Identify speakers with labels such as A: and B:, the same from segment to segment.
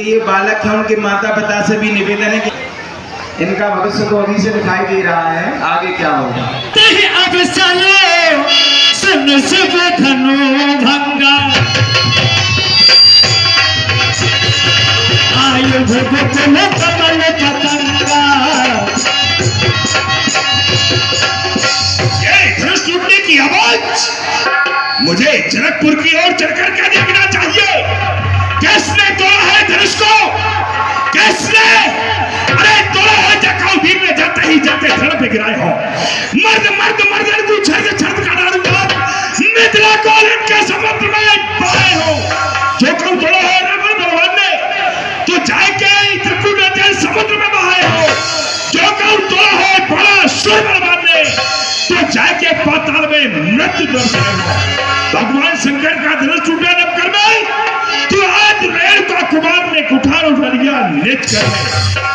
A: कि ये बालक है, उनके माता पिता से भी निवेदन है कि इनका भविष्य तो अभी से दिखाई दे रहा है, आगे क्या होगा।
B: अब चलो सुन शुभ धनु भंगा आयुध विपुल कमल पतंगा।
C: ये धनुष टूटने की आवाज मुझे जनकपुर की ओर चढ़कर क्या देखना चाहिए। किसने तोड़ा है धनुष को? किसने? अरे तोड़ा है जकाउद्दीन ने जाते ही जाते धड़ पे गिराए हो। मर्द मर्द मर्दन को छड़ छड़ का डालूंगा, मिथिला को इनके समुद्र में बहाए हो। जो कौन तोड़ा है रावण बलवान ने तो जाके त्रिपुरा के समुद्र में बहाए हो। जो कौन तोड़ा है बड़ा सुर बलवान ने तो जाके पाताल में मृत्यु दर्द हो। भगवान शंकर का धनुष टूटा नवकर में तो आज रेणुका कुमार ने कुठार उठा लिया निज करने।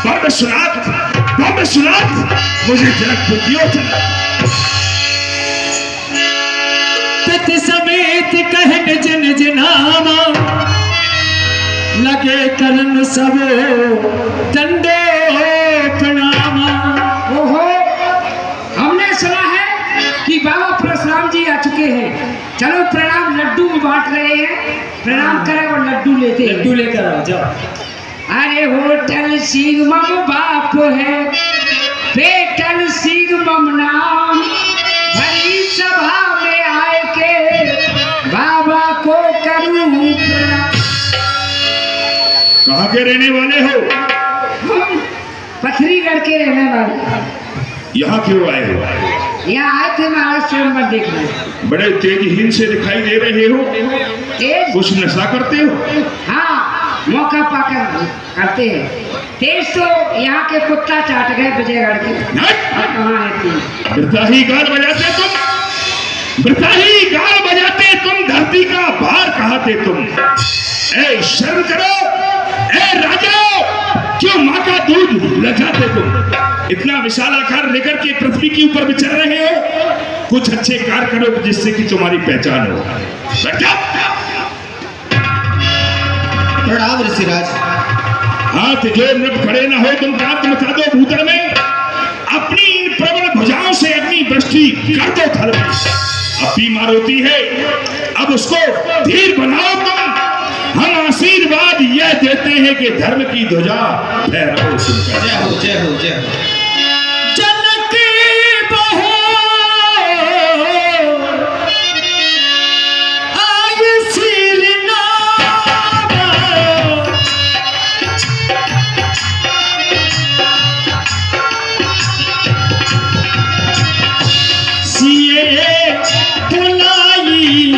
C: बम्ब सुनाथ मुझे जनकपुर की ओर चला।
B: तत समेत कहन जन जनामा लगे करन सब दंडो प्रणामा।
D: ओहो, हमने सुना है कि बाबा परशुराम जी आ चुके हैं। चलो प्रणाम, लड्डू भी बांट रहे हैं, प्रणाम करें और लड्डू लेते हैं।
B: लड्डू लेकर आओ जाओ।
D: अरे होटल सिंगमम बाप है, बेटल सिंगमम नाम, भरी सभा में आए के बाबा को करूं प्रणाम।
C: कहाँ के रहने वाले हो?
D: हम पथरीगढ़ के रहने वाले।
C: यहाँ क्यों आए हो?
D: यहाँ आए थे महाराज स्वयंवर देखने।
C: बड़े तेजहीन से दिखाई दे रहे हो।
D: तेज?
C: कुछ नशा करते हो?
D: हाँ, मौका पाकर करते हैं। तेज तो यहाँ के कुत्ता चाट गए विजयगढ़ के। कहाँ है तेज?
C: बिरताही गाल बजाते तुम, बिरताही गाल बजाते तुम, धरती का भार कहाते तुम। ए शर्म करो, ए राजा, क्यों माँ का दूध लजाते तुम? इतना विशाल आकार लेकर के पृथ्वी के ऊपर विचर रहे हो। कुछ अच्छे कार्य करो जिससे कि तुम्हारी पहचान हो।
A: प्रणाम ऋषिराज।
C: हाथ जो नृप खड़े न हो तुम कांत मचा दो भूतल में। अपनी इन प्रबल भुजाओं से अग्नि वृष्टि कर दो थल में। अपनी मारोती है, अब उसको धीर बनाओ तुम। हम आशीर्वाद यह देते हैं कि धर्म की ध्वजा फहराओ।
A: जय हो जय हो जय हो।
B: जनक बहो आय श्री नाम, सिए बुलाई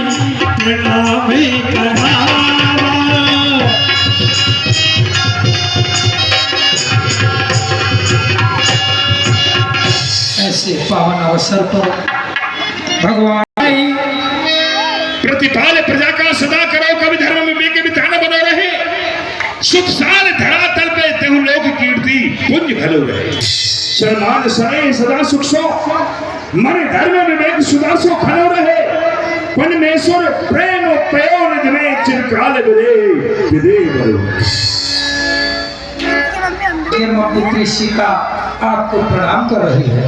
B: प्रणाम करा।
D: ऐसे पावन अवसर पर भगवान
C: प्रतिपाल प्रजा का सदा करो, कभी धर्म में बेके बिताना बनो रहे। सुख साल धरातल पे तेहु लोक कीर्ति पुंज भलो रहे। शर्मान सने सदा सुख सो, मन धर्म विवेक सुदा सो खलो रहे। परमेश्वर प्रेम पयो निज में चिरकाल विदे भलो।
D: पुत्री सीता आपको प्रणाम कर रही है।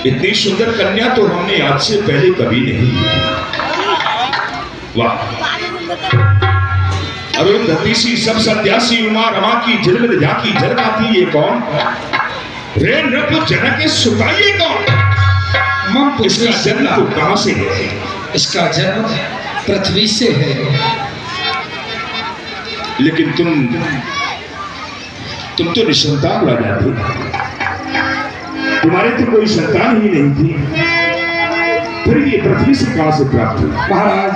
C: इतनी सुंदर कन्या तो हमने आज से पहले कभी नहीं देखी। वाह, अरुंधति सी सब सत्यासी उमा रमा की जन्म जाकी जन्माती ये कौन? रे नृप जनक सुताइए कौन? इसका जन्म तो कहां से है?
D: इसका जन्म पृथ्वी से है।
C: लेकिन तुम तो निसंतान राजा थे, तुम्हारे तो कोई संतान ही नहीं थी, फिर ये पृथ्वी से कहां से प्राप्त हुई?
E: महाराज,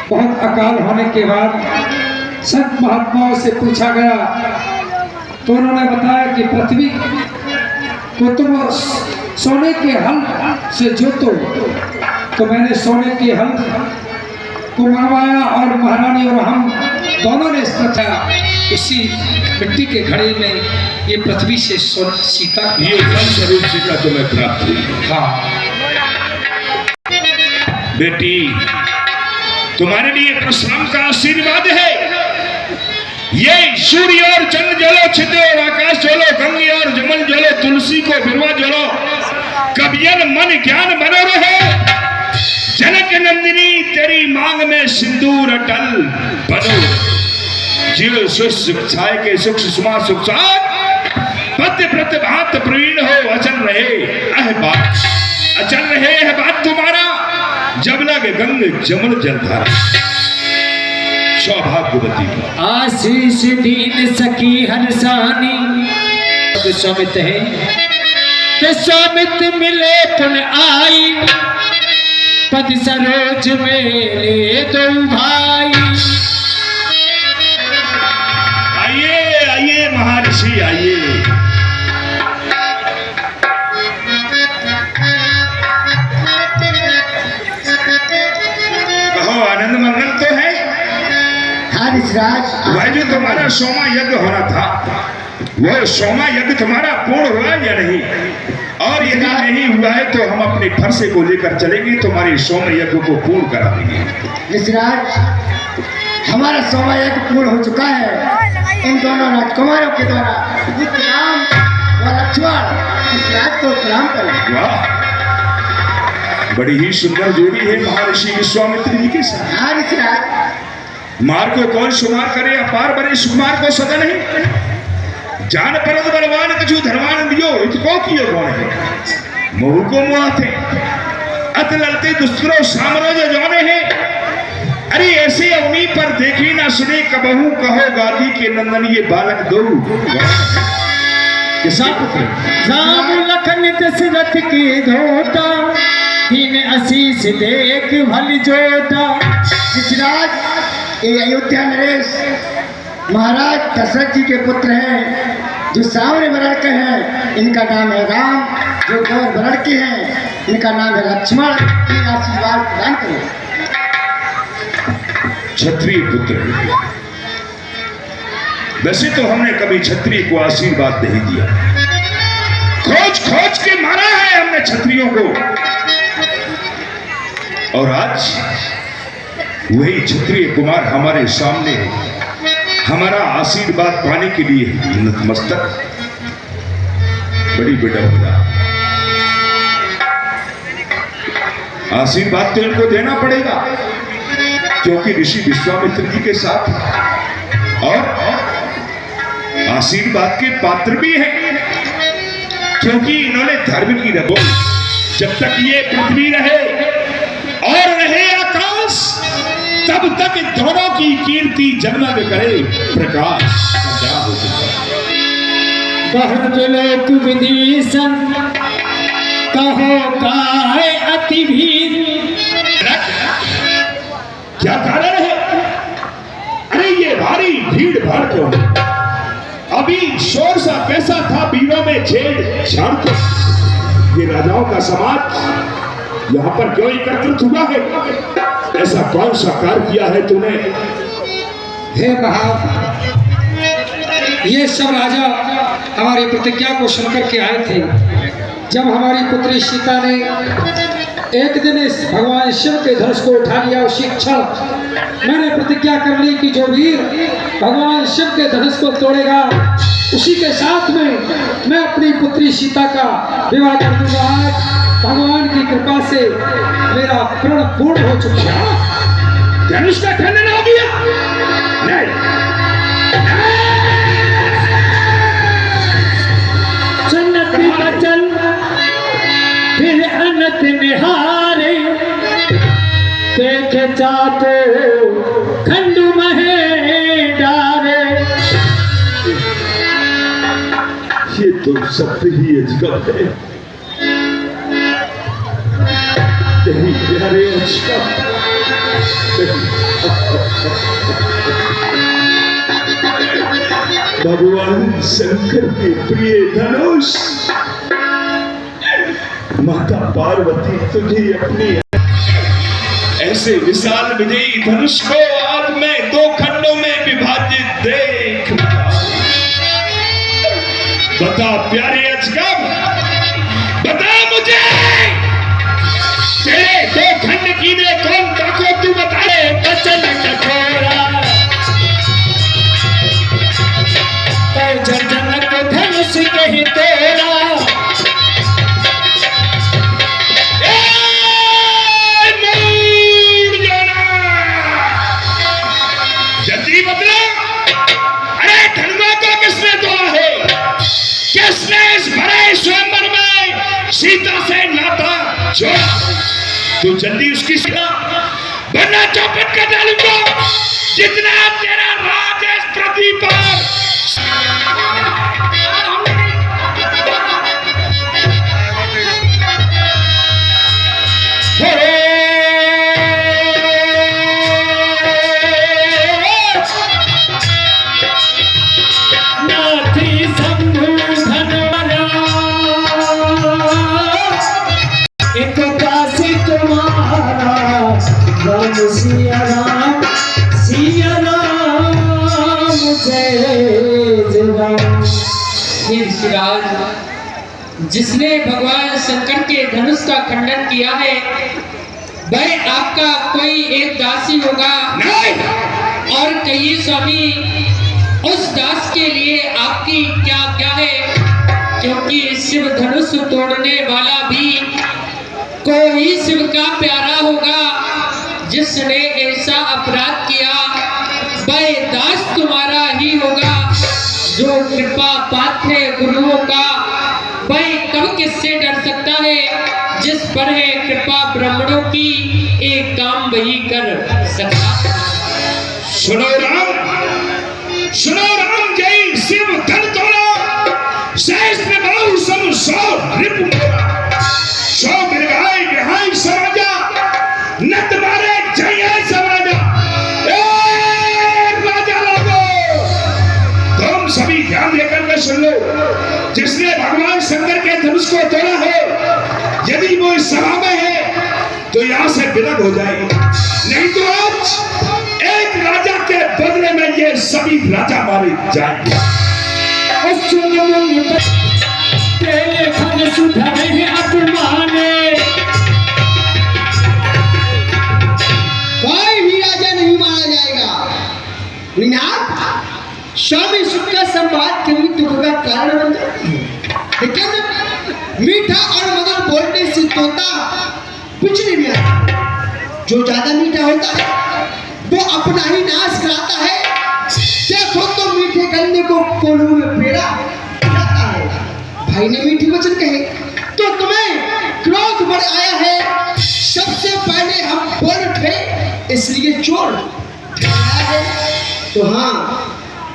E: बहुत अकाल होने के बाद संत महात्माओं से पूछा गया तो उन्होंने बताया कि पृथ्वी को तुम सोने के हल से जोतो। तो मैंने सोने के हल को मंगवाया और महारानी और हम दोनों ने उसी मिट्टी के घड़े में ये पृथ्वी से सीता
C: ये फल स्वरूप सीता तुम्हें प्राप्त हुई।
E: हाँ,
C: बेटी, तुम्हारे लिए परशुराम का आशीर्वाद है। ये सूर्य और चंद्र जलो, छिद्र और आकाश जलो, गंगे और जमल जलो, तुलसी को बिरवा जलो, कबियन मन ज्ञान बनो रहे। जनक नंदिनी तेरी मांग में सिंदूर अटल बनो। जीव सुख छाय के सुख सुषमा सुख पद्य प्रत भात प्रवीण हो, अचल रहे अह बात, अचल रहे है बात तुम्हारा, जब लग गंग जमल जलधारा। सौभाग्यवती
B: आशीष दीन सखी हरसानी, स्वामित है ते स्वामित मिले पुन आई, पद सरोज मेरे दो भाई।
C: आइए आइए महर्षि आइए। कहो आनंद मंगल तो है। वह जो तुम्हारा सोमा यज्ञ होना था, वह सोमा यज्ञ तुम्हारा पूर्ण हुआ या नहीं? और यदि नहीं हुआ है तो हम अपने फरसे को लेकर चलेंगे, तुम्हारे सोम यज्ञ को पूर्ण करा देंगे।
F: ऋषिराज, हमारा सोमा यज्ञ पूर्ण हो चुका है। इन दोनों राजकुमारों के द्वारा राम व लक्ष्मण ऋषिराज को प्रणाम करें।
C: वाह, बड़ी ही सुंदर जोड़ी है महर्षि विश्वामित्र जी के साथ।
F: हाँ ऋषिराज,
C: मार को कौन सुमार करे, अपार बड़े सुकुमार को सदा नहीं। जान परद बलवान कछु धर्मान दियो, इतको कियो कौन है? मोह को मुआ थे अत ललते दुष्करो साम्राज जाने हैं। अरे ऐसे अवनी पर देखी ना सुने कबहू, कहो गादी के नंदन ये बालक दो।
B: राम लखन दशरथ की धोता, दीन आशीष देख भल जोता।
F: ऋषिराज, ये अयोध्या नरेश महाराज दशरथ जी के पुत्र हैं, जो सामने वर्ण के हैं इनका नाम है राम, जो गौर वर्ण के हैं इनका नाम है लक्ष्मण। इन्हें आशीर्वाद प्रदान करें।
C: क्षत्रिय पुत्र, वैसे तो हमने कभी क्षत्रिय को आशीर्वाद नहीं दिया, खोज खोज के मारा है हमने क्षत्रियों को। और आज वही क्षत्रिय कुमार हमारे सामने हमारा आशीर्वाद पाने के लिए नतमस्तक। बड़ी विडंबना, आशीर्वाद तो इनको देना पड़ेगा क्योंकि ऋषि विश्वामित्र जी के साथ, और आशीर्वाद के पात्र भी हैं क्योंकि इन्होंने धर्म की रगों। जब तक ये पृथ्वी रहे और रहे आकाश, तब तक इन दोनों की कीर्ति जगमग करे प्रकाश। क्या हो
B: बहुत लोक विदिशन, कहो काय अति भीर।
C: क्या कारण है? अरे ये भारी भीड़ भाड़ क्यों है? अभी शोर सा कैसा था, वीरों में छेड़ छाड़ के। ये राजाओं का समाज यहाँ पर क्यों एकत्रित हुआ है? ऐसा कौन सा कार्य किया है तूने?
E: हे महाराज, ये सब राजा हमारी प्रतिज्ञा को सुनकर के आए थे। जब हमारी पुत्री सीता ने एक दिन इस भगवान शिव के धनुष को उठा लिया, उसी क्षण मैंने प्रतिज्ञा कर ली कि जो वीर भगवान शिव के धनुष को तोड़ेगा, उसी के साथ में मैं अपनी पुत्री सीता का विवाह कर दूंगा। आज भगवान की कृपा से मेरा प्रण पूर्ण हो चुका है।
C: धनुष का खंडन हो गया? नहीं,
B: सुन्नति बचन फिर अनत निहारे, देखे चातो खंडु महे डारे।
C: ये तो सत्य ही अजगब है। यही प्यारे अजगब, भगवान शंकर के प्रिय धनुष, माता पार्वती तुझे अपनी ऐसे विशाल विजयी धनुष को आज मैं दो खंडों में विभाजित देख। बता प्यारे अजगब, बता मुझे तेरे दो खंड कीने तो जल्दी उसकी सुना, वरना चौपट कर डालूंगा। जितना तेरा राज है इस पृथ्वी पर,
B: एक दासी तुम्हारा राम सिया राम जय राम।
D: हे ऋषिराज, जिसने भगवान शंकर के धनुष का खंडन किया है वह आपका कोई एक दासी होगा।
C: नहीं।
D: और कहिए स्वामी, उस दास के लिए आपकी क्या क्या है, क्योंकि शिव धनुष तोड़ने वाला भी कोई शिव का प्यारा होगा। जिसने ऐसा अपराध किया वह दास तुम्हारा ही होगा। जो कृपा पात्र है गुरुओं का, वह कब किससे डर सकता है। जिस पर है कृपा ब्राह्मणों की, एक काम वही कर सकता।
C: सुनो राम, जय शिव धन तोड़ा, सहस्त्र बाहु सम सौ रिपु मोरा। सौ बिरगाई बिहाई समाजा, नत मारे जय समाजा। राजा लोगो, तुम सभी ध्यान देकर के सुन लो। जिसने भगवान शंकर के धनुष को तोड़ा है, यदि वो इस सभा में है तो यहाँ से विलग हो जाएगी, नहीं तो आज एक राजा के बदले में ये सभी राजा मारे जाएंगे।
F: कोई भी राजा नहीं मारा जाएगा। स्वामी सुख का संवाद के मृत्यु का कारण बन जाती है, लेकिन मीठा और मधुर बोलने से तोता कुछ नहीं आता। जो ज्यादा मीठा होता है वो अपना ही नाश कराता है। देखो तो मीठे गन्ने को कोल्हू में पेड़ा जाता है। भाई ने मीठी वचन कहे तो तुम्हें क्रोध बढ़ आया है। सबसे पहले हम बोल उठे, इसलिए चोर ठहराया है। तो हाँ,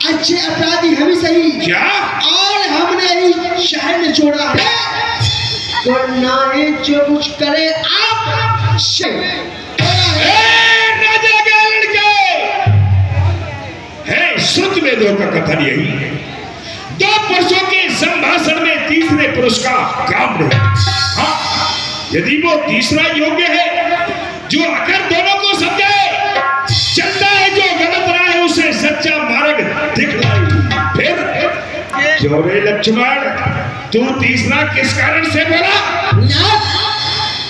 F: अच्छे अपराधी हम ही सही,
C: क्या? और
F: हमने ही शहर में छोड़ा है। वरना है जो कुछ करे आप
C: राजा के लड़के है। शुद्ध वेदों का कथन यही है, 2 पुरुषों के संभाषण में तीसरे पुरुष का काम नहीं। हाँ, यदि वो तीसरा योग्य है जो अगर दोनों को समझाए, चलता है जो गलत रहा है उसे सच्चा मार्ग दिखलाए। फिर क्यों रे लक्ष्मण, तू तीसरा किस कारण से बोला?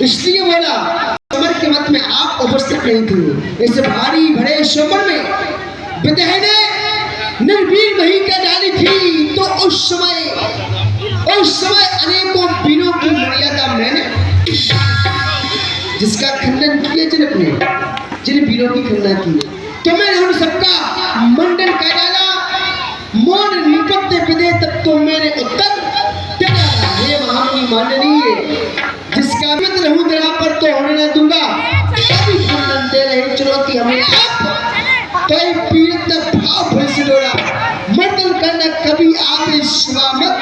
F: इसलिए बोला समर के मत में आप उपस्थित नहीं थे। इस भारी भरे समर में विदेह ने निर्वीर वही का डाली थी, तो उस समय अनेकों वीरों की मर्यादा मैंने जिसका खंडन किया, जिन वीरों की खंडन की, तो मैंने उन सबका मंडन कर डाला। मौन निपटते विदे तब तो मैंने उत्तर दिया, हे महामुनि माननीय, जिसका मित्र हूँ तेरा पर तो होने न दूंगा। अभी खंडन दे रहे चुनौती हमें आप, कई पीड़ित भाव भय से डोरा, मंडन करना कभी आप स्वामत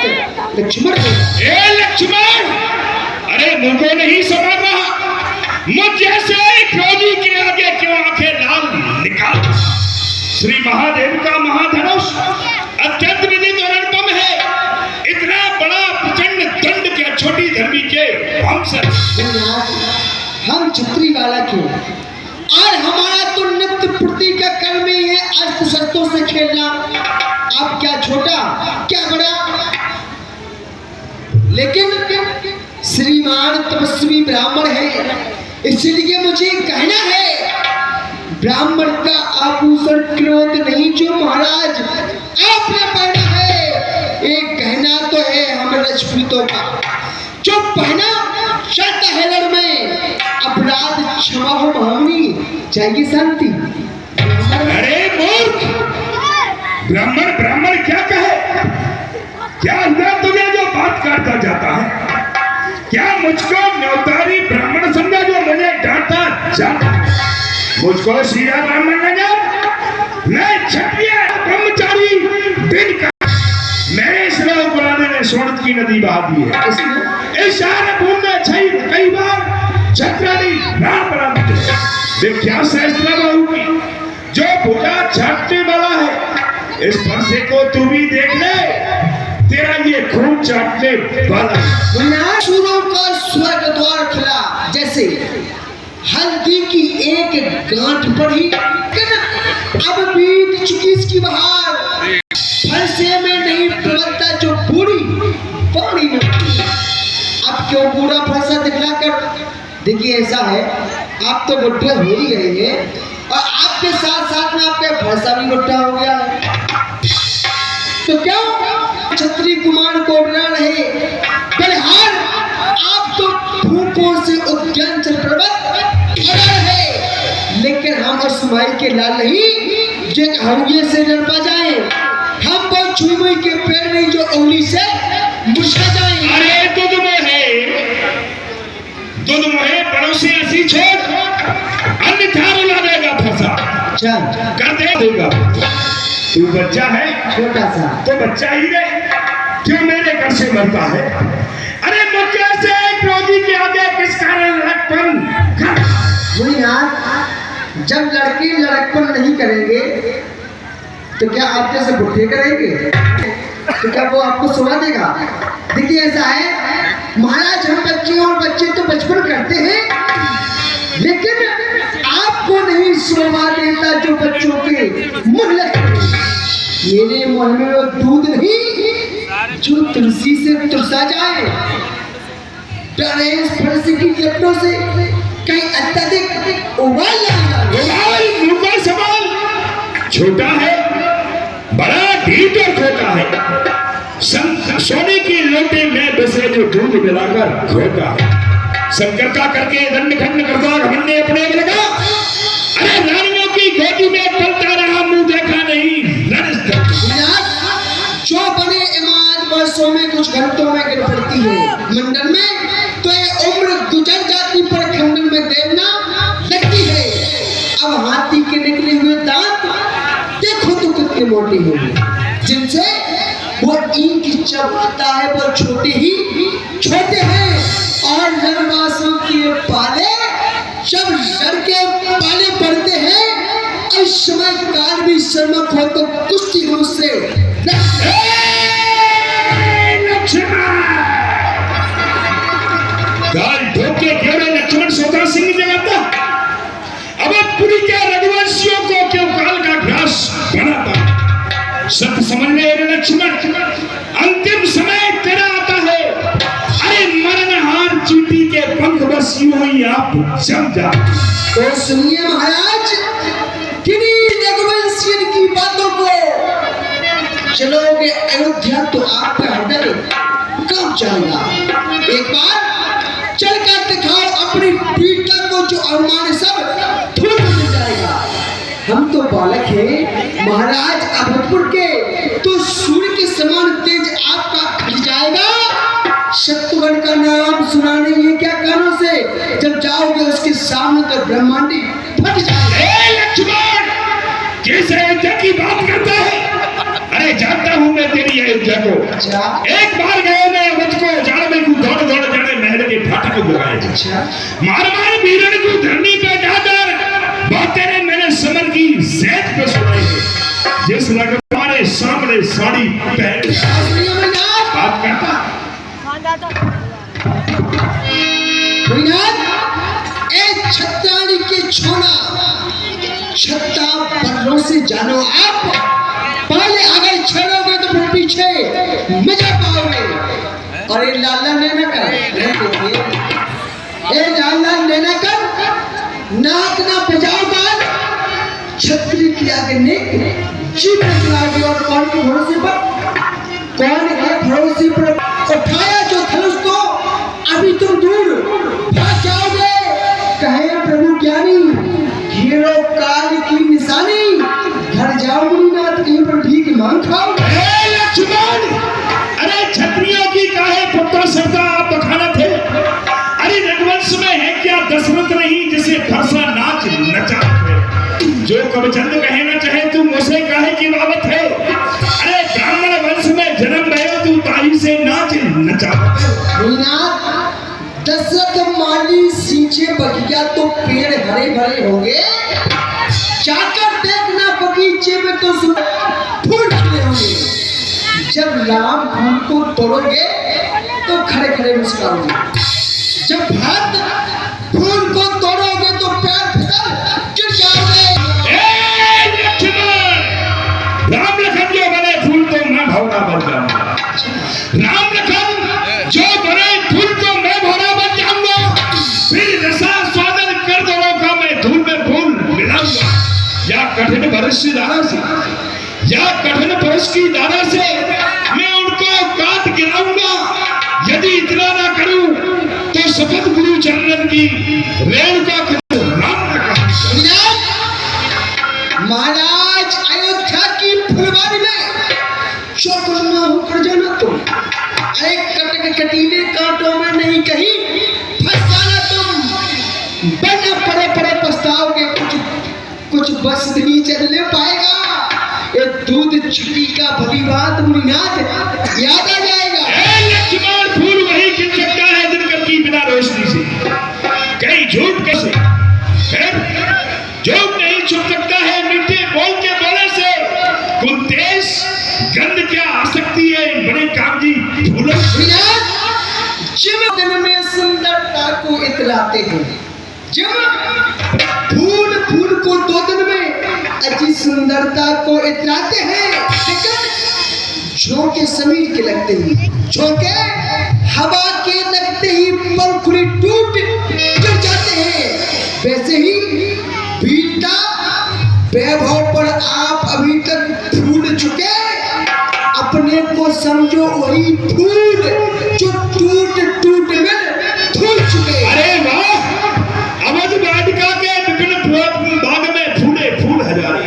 F: लक्ष्मण।
C: ए लक्ष्मण, अरे मुझको नहीं समझ रहा, मुझ जैसे क्रोधी के आगे क्यों आंखें लाल निकाल। श्री महादेव का महाधनुष अत्यंत विदित और अनुपम है। इतना बड़ा प्रचंड दंड क्या छोटी धर्मी के
F: हम छत्री वाला के, और हमारा तो नित्य प्रति का कर्म ही है अस्त्र शस्त्रों से खेलना। आप क्या छोटा क्या बड़ा, लेकिन श्रीमान तपस्वी ब्राह्मण है, इसलिए मुझे कहना है, ब्राह्मण का आभूषण क्रोध नहीं जो महाराज आपने पहना है। एक गहना तो है हम राजपूतों का, जो पहना जाता है लड़ में अपराध क्षमा हो महामुनि, चाहिए शांति।
C: अरे मूर्ख, ब्राह्मण क्या कहे? क्या अंदर तुझे जो बात करता जाता है? क्या मुझको न्यौतारी ब्राह्मण समझा जो मुझे जा, मुझको सीधा ब्राह्मण न जा। मैं क्षत्रिय ब्रह्मचारी दिन का मेरे श्रव पुराने ने सोनत की नदी बहा दी है। इस शहर भूमि में कई बार छत्रानी प्राण बना दी है। विख्यात सहस्त्र बाहु की जो भुजा छाटने वाला है, इस फरसे को तू भी देख ले, तेरा ये खून चाटने वाला है।
F: सूरों का स्वर्ग द्वार खुला, जैसे हल्दी की एक गांठ पड़ी, अब बीत चुकी इसकी बहार, फरसे में नहीं टपकता जो बूढ़ी पानी में। अब क्यों बूढ़ा फरसा दिखलाकर? देखिए ऐसा है, आप तो बुढ़े हो ही गए हैं और आपके साथ साथ में आपका फरसा भी बुढ़ा हो गया है, तो क्यों छत्री कुमार को डरा रहे? बलिहार आप तो फूकों से उद्यान चल पर्वत है, लेकिन हम और सुमाई के लाल नहीं जो हरुए से डर पा जाए। हम पर छुई मुई के पैर नहीं जो उंगली से मुझा जाए।
C: अरे दूध मोहे पड़ोसी ऐसी छोड़, अन्यथा रुला देगा फंसा, कर देगा। तू बच्चा है
F: छोटा सा,
C: तो बच्चा ही रहे, क्यों मेरे घर से मरता है? अरे मुझे से क्रोधी के आगे किस कारण लड़कपन?
F: वही यार, जब लड़के लड़कपन नहीं करेंगे तो क्या आप जैसे बुढ़े करेंगे? तो क्या वो आपको सुना देगा? देखिए ऐसा है महाराज, हम बच्चे और बच्चे तो बचपन करते हैं, लेकिन आपको नहीं शोभा देता जो बच्चों के मुंह लगते। मेरे मुंह में वो दूध नहीं जो तुलसी से तुलसा जाए। फरसी की लपटों से कहीं अत्यधिक उबाल
C: सवाल छोटा है, बड़ा ढीठ और खोटा है। सोने की लोटे में बसे जो दूध मिलाकर खोता है। संकरता करके दंड खंड करता हमने अपने लगा। अरे रानियों की गोदी में पलता रहा, मुंह देखा नहीं।
F: जो बड़े इमाद वर्षों में कुछ घंटों में गिर पड़ती है मंडल में, तो ये उम्र गुजर जाती पर खंडन में देवना लगती है। अब हाथी के निकले हुए दांत देखो तो कितने मोटे होंगे, जिनसे वो ईंट चबाता है पर छोटे ही छोटे हैं। और जनवासों के पाले जब जर के पाले पड़ते हैं, इस समय काल भी शर्मक हो तो कुश्ती रूप से
C: काल ठोके केवल लक्ष्मण सोता सिंह जगाता। अब पूरी क्या रघुवंशियों को क्यों काल का ग्रास बनाता? सत्य समझने लक्ष्मण, अंतिम समय तेरा आता है। अरे मरणहार चींटी के पंख बस यूं ही आप समझा।
F: तो सुनिए महाराज, किन्हीं रघुवंशियन की बातों को चलोगे अयोध्या तो आपका हृदय कब जाएगा। एक बार चलकर दिखाओ अपनी पीठा को, जो अवमान सब धूल मिल जाएगा। हम तो बालक हैं महाराज अभदपुर के, तो सूर्य के समान तेज आपका खिल जाएगा। शत्रुघ्न का नाम सुना नहीं है क्या कानों से? जब जाओगे उसके सामने तो ब्रह्मांडी फट जाएगा।
C: लक्ष्मण किस अयोध्या की बात करता है? अरे जानता हूँ मैं तेरी अयोध्या को। एक बार गए मैं अवध को, जान में को दौड़ दौड़ जाने महल के फाटक लगाए। मार मार वीरण को धरनी पे डालकर बहुत तेरे मैंने समर की जैद पे सुनाई है। जिस लग हमारे सामने साड़ी पहन बात करता।
F: छत्राणी के छोड़ा छत्ता पर्रों से जानो आप, पहले अगर छेड़ोगे तो फिर पीछे मजा पाओगे। और ये लाला लेना कर, ये लाला लेना कर, नाक ना बजाओ छतरी की आगे निक जीप चलाओगे। और कौन के भरोसे पर, कौन है भरोसे पर उठाया जो धनुष को, अभी तुम दूर भाग जाओगे। कहे प्रभु ज्ञानी, घेरो काल की निशानी, घर जाओ मुनिनाथ कहीं पर भीख मांग खाओ।
C: लक्ष्मण, अरे क्षत्रियों की काहे पुत्र सरदा आप बखाना थे? अरे रघुवंश में है क्या दशरथ नहीं जिसे फरसा कब चंद कहना चाहे तू मुझसे काहे की बाबत है। अरे ब्राह्मण वंश में जन्म रहे तू ताली से नाच नचा।
F: दशरथ माली सींचे बगिया तो पेड़ हरे भरे होंगे, जाकर देखना बगीचे में तो फूल खिले होंगे। जब राम फूल को तोड़ोगे तो खड़े खड़े मुस्कुराओगे, जब भरत फूल को तोड़ोगे तो पैर फिसल गिर जाओगे।
C: राम लखन जो बने फूल तो मैं भौरा बन जाऊंगा। राम लखन जो बने फूल तो मैं भौरा बन जाऊंगा। फिर रसा स्वादन कर दोनों का मैं धूल में फूल मिलाऊंगा। या कठिन बरस की धारा से, या कठिन बरस की धारा से मैं उनको काट गिराऊंगा। यदि इतना ना करूं तो शपथ गुरु चरणन की रेणुका राम
F: महाराज अयोध्या की फुलवारी में जो करना हो कर जाना तुम। अरे कटक कटीले कांटों में नहीं कहीं फंस जाना तुम। बना पड़े पड़े पछताओगे, कुछ बस नहीं चलने पाएगा। ये दूध छुट्टी का भली बात मुनिनाथ याद आ जाएगा।
C: लक्ष्मण फूल वही खिल सकता है दिनकर की बिना रोशनी से। कहीं झूठ कैसे, झूठ नहीं छुप सकता है मीठे बोल के बोले से। कुंतेश गंध क्या आ सकती है बड़े कागजी फूलों।
F: जब दिन में सुंदरता को इतलाते हैं, जब फूल फूल को 2 दिन में अच्छी सुंदरता को इतलाते हैं, झोंके समीर के लगते ही, झोंके हवा के लगते ही पंखुड़ी टूट गिर जाते हैं। वैसे ही वीरता वैभव पर आप अभी तक फूल चुके। अपने को समझो वही फूल जो टूट टूट में फूल चुके।
C: अरे वाह, अवध वाटिका के विपिन बाग में फूले फूल हजारे।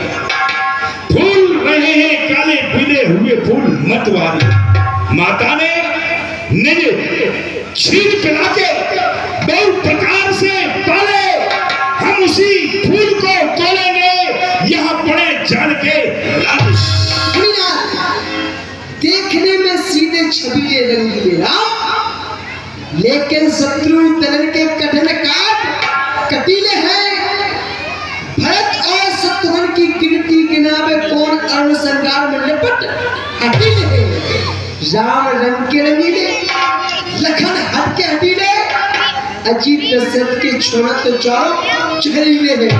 C: फूल रहे हैं काले पीले हुए फूल मतवारे। माता ने निज क्षीर पिला के बहुत प्रकार से पाले। हम उसी फूल को तोड़ेंगे यहाँ पड़े जान के।
F: देखने में सीधे छबीले रंगीले राम, लेकिन शत्रु तलन के कठिन काट कटीले हैं। भरत और शत्रुघ्न की गिनती गिनावे कौन अरुण संगार में लिपट हटीले हैं। राम रंग के रंगीले, लखन हट के हटीले, अजीत दशरथ के छोड़ा तो चारों चहरीले हैं।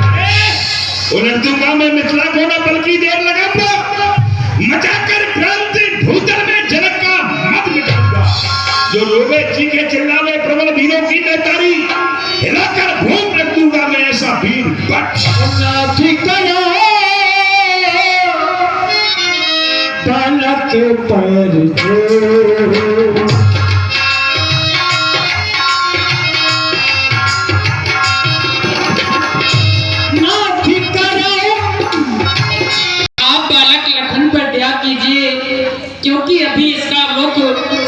C: उनर्दुगा में मिथिला को न बल्कि देर लगाऊंगा। मचाकर क्रांति भूतल में जनक का मत मिटाऊंगा। जो रोवे चीखे चिल्लावे प्रबल वीरों की नेतारी, हिलाकर भूम रख दूंगा मैं ऐसा वीर बट।
B: पलक पर जो
D: क्योंकि अभी इसका मुख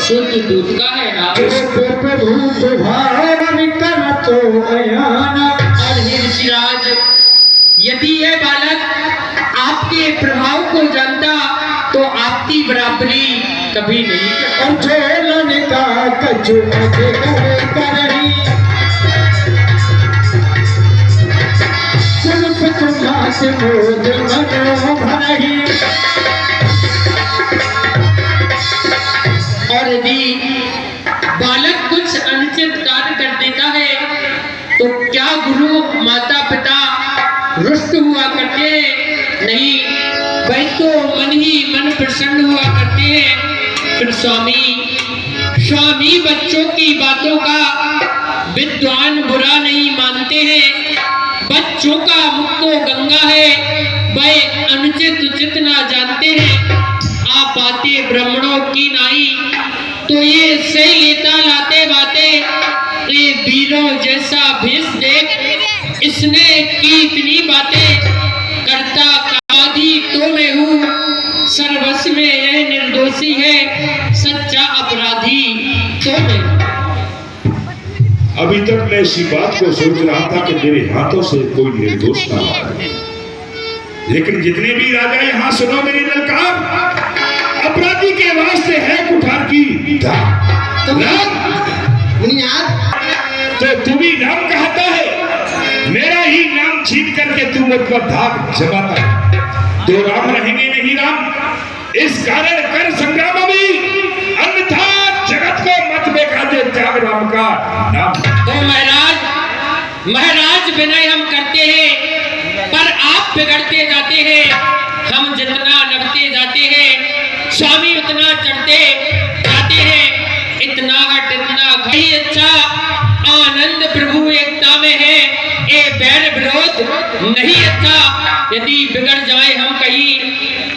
D: शुद्ध दूध का है ना। ऋषिराज, यदि यह बालक आपके प्रभाव को जानता तो आपकी बराबरी कभी नहीं और यदि बालक कुछ अनुचित कार्य कर देता है तो क्या गुरु माता पिता रुष्ट हुआ करते हैं? नहीं, वह तो मन ही मन प्रसन्न हुआ करते हैं। फिर स्वामी बच्चों की बातों का विद्वान बुरा नहीं मानते हैं। बच्चों का मुख तो गंगा है, वह अनुचित उचित ना जानते हैं। आप आते ब्राह्मणों की नाई तो ये सही लेता लाते बातें। ये वीरों जैसा भेष देख इसने की इतनी बातें। करता कादी तो मैं हूँ, सर्वस्व में यह निर्दोषी है, सच्चा अपराधी तो मैं।
C: अभी तक मैं इसी बात को सोच रहा था कि मेरे हाथों से कोई निर्दोष ना मारे। लेकिन जितने भी राजा यहाँ सुनो मेरी ललकार, अपराधी के वास्ते है कुठार की राम। तो तू भी राम कहता है, मेरा ही नाम छीन करके तू मुझ पर धाक जमाता है, तो राम रहेंगे नहीं राम। इस कारण कर संग्राम में, अन्यथा जगत को मत बेखा दे त्याग राम का नाम।
D: तो महाराज विनय हम करते हैं, पर आप बिगड़ते जाते हैं। हम जितना लगते जाते हैं, स्वामी उतना चढ़ते जाते हैं। इतना हट इतना घई अच्छा, आनंद प्रभु एकता में है, ए बैर विरोध नहीं अच्छा। यदि बिगड़ जाए हम कहीं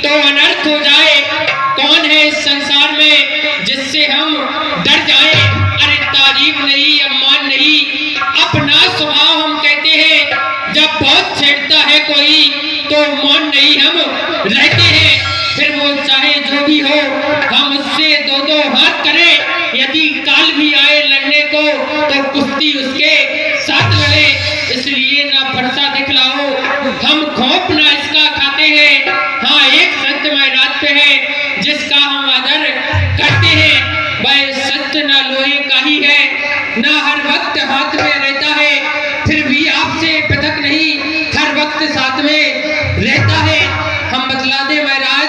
D: तो अनर्थ हो जाए। कौन है इस संसार में जिससे हम डर जाए? अरे तारीफ नहीं, सम्मान नहीं, अपना स्वभाव हम कहते हैं। जब बहुत छेड़ता है कोई तो मौन नहीं हम रहते हैं। फिर वो चाहे जो भी हो, हम उससे दो दो हाथ करें। यदि काल भी आए लड़ने को तो कुश्ती उसके साथ लड़े। इसलिए ना फरसा दिखलाओ, हम खौफ ना इसका खाते हैं। हाँ, एक संत महाराज पे है जिसका हम आदर करते हैं। वह संत ना लोहे का ही है, ना हर वक्त हाथ में रहता है, फिर भी आपसे पृथक नहीं, हर वक्त साथ में रहता है। हम बतला दे महाराज,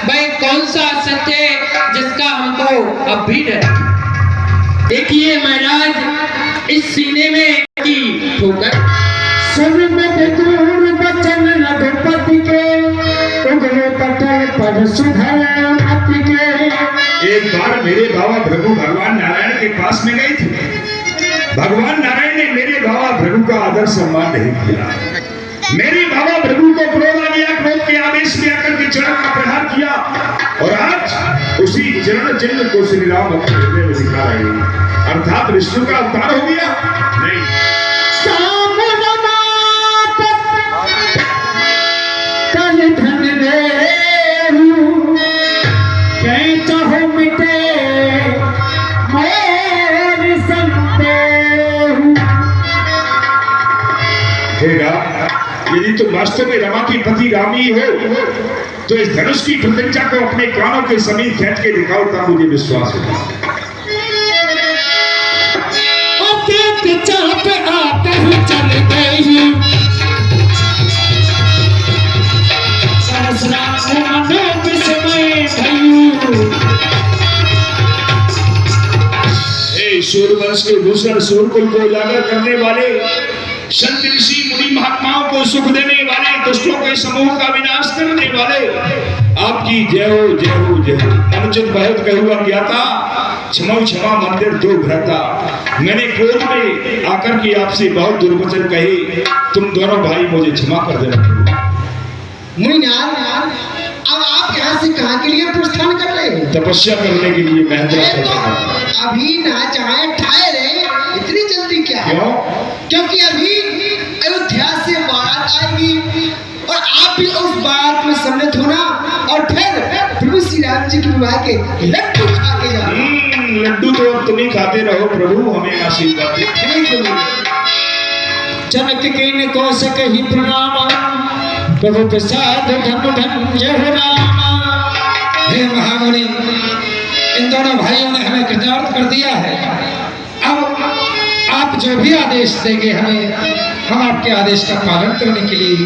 D: वह कौन सा सत्य है जिसका हमको अब भी डर? देखिए महाराज, इस सीने में की ठोकर
B: सुर में दूर बचन रघुपति के, उगले पटल पर सुधर अति के।
C: एक बार मेरे बाबा भृगु भगवान नारायण के पास में गए थे। भगवान नारायण ने मेरे बाबा भृगु का आदर सम्मान नहीं किया। मेरे बाबा भृगु को क्रोध आ गया, क्रोध के आवेश में आकर के चरण का प्रहार किया, और आज उसी चरण चिन्ह को श्री राम अपने हृदय में दिखा रहे हैं। अर्थात विष्णु का अवतार हो गया नहीं।
B: कल धन रेहू कहीं चाहो मिटे मोर संदेहू।
C: हे राम, यदि तुम वास्तव में रमा की पति रामी हो तो इस धनुष की प्रत्यंचा को अपने कानों के समीप खींच के दिखाओ, तब मुझे विश्वास होगा।
B: चाप आते ही चल गई,
C: सूर्यवंश के भूषण सूर्यकुल को उजागर करने वाले, संत ऋषि मुनि महात्माओं को सुख देने वाले, दुष्टों के समूह का विनाश करने वाले, आपकी जय हो जय हो जय हो। अनुचित बहुत कहुआ किया था, क्षमा क्षमा मंदिर दो भरता। मैंने क्रोध में आकर के आपसे बहुत दुर्वचन कहे, तुम दोनों भाई मुझे क्षमा कर देना।
F: मुनिनाथ, अब आप यहाँ से कहाँ के लिए प्रस्थान कर रहे हैं?
C: तपस्या करने के लिए महेंद्र।
F: तो अभी ना चाहे ठहरे, इतनी जल्दी क्या?
C: क्यों?
F: क्योंकि अभी अयोध्या से बारात आएगी और आप भी उस बारात में सम्मिलित होना, और फिर प्रभु श्री राम जी के विवाह के लड्डू खा के जाना।
C: लड्डू तो अब तुम ही खाते रहो प्रभु, हमें आशीर्वाद दे।
B: जनक के न कौशक ही प्रणाम, प्रभु प्रसाद धन धन जय राम।
E: हे महामुनि, इन दोनों भाइयों ने हमें कृतार्थ कर दिया है। अब आप जो भी आदेश देंगे हमें, हम आपके आदेश का पालन करने के लिए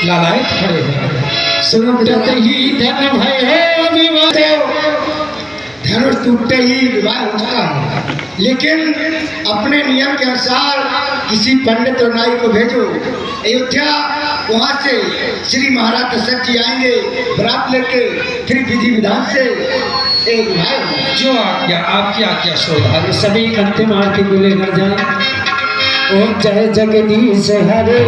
E: लालायित खड़े हैं।
B: सुनते ही धन भय विवाह,
F: धनुष टूटते ही विवाह हो चुका है, लेकिन अपने नियम के अनुसार किसी पंडित और नाई को भेजो अयोध्या। वहाँ से श्री महाराज दशरथ जी आएंगे बरात लेके, फिर विधि विधान से एक विवाह।
E: जो आज्ञा, आपकी आज्ञा सोधारी।
B: सभी अंतिम आरती को लेकर जाए। ओम जय जगदीश हरे।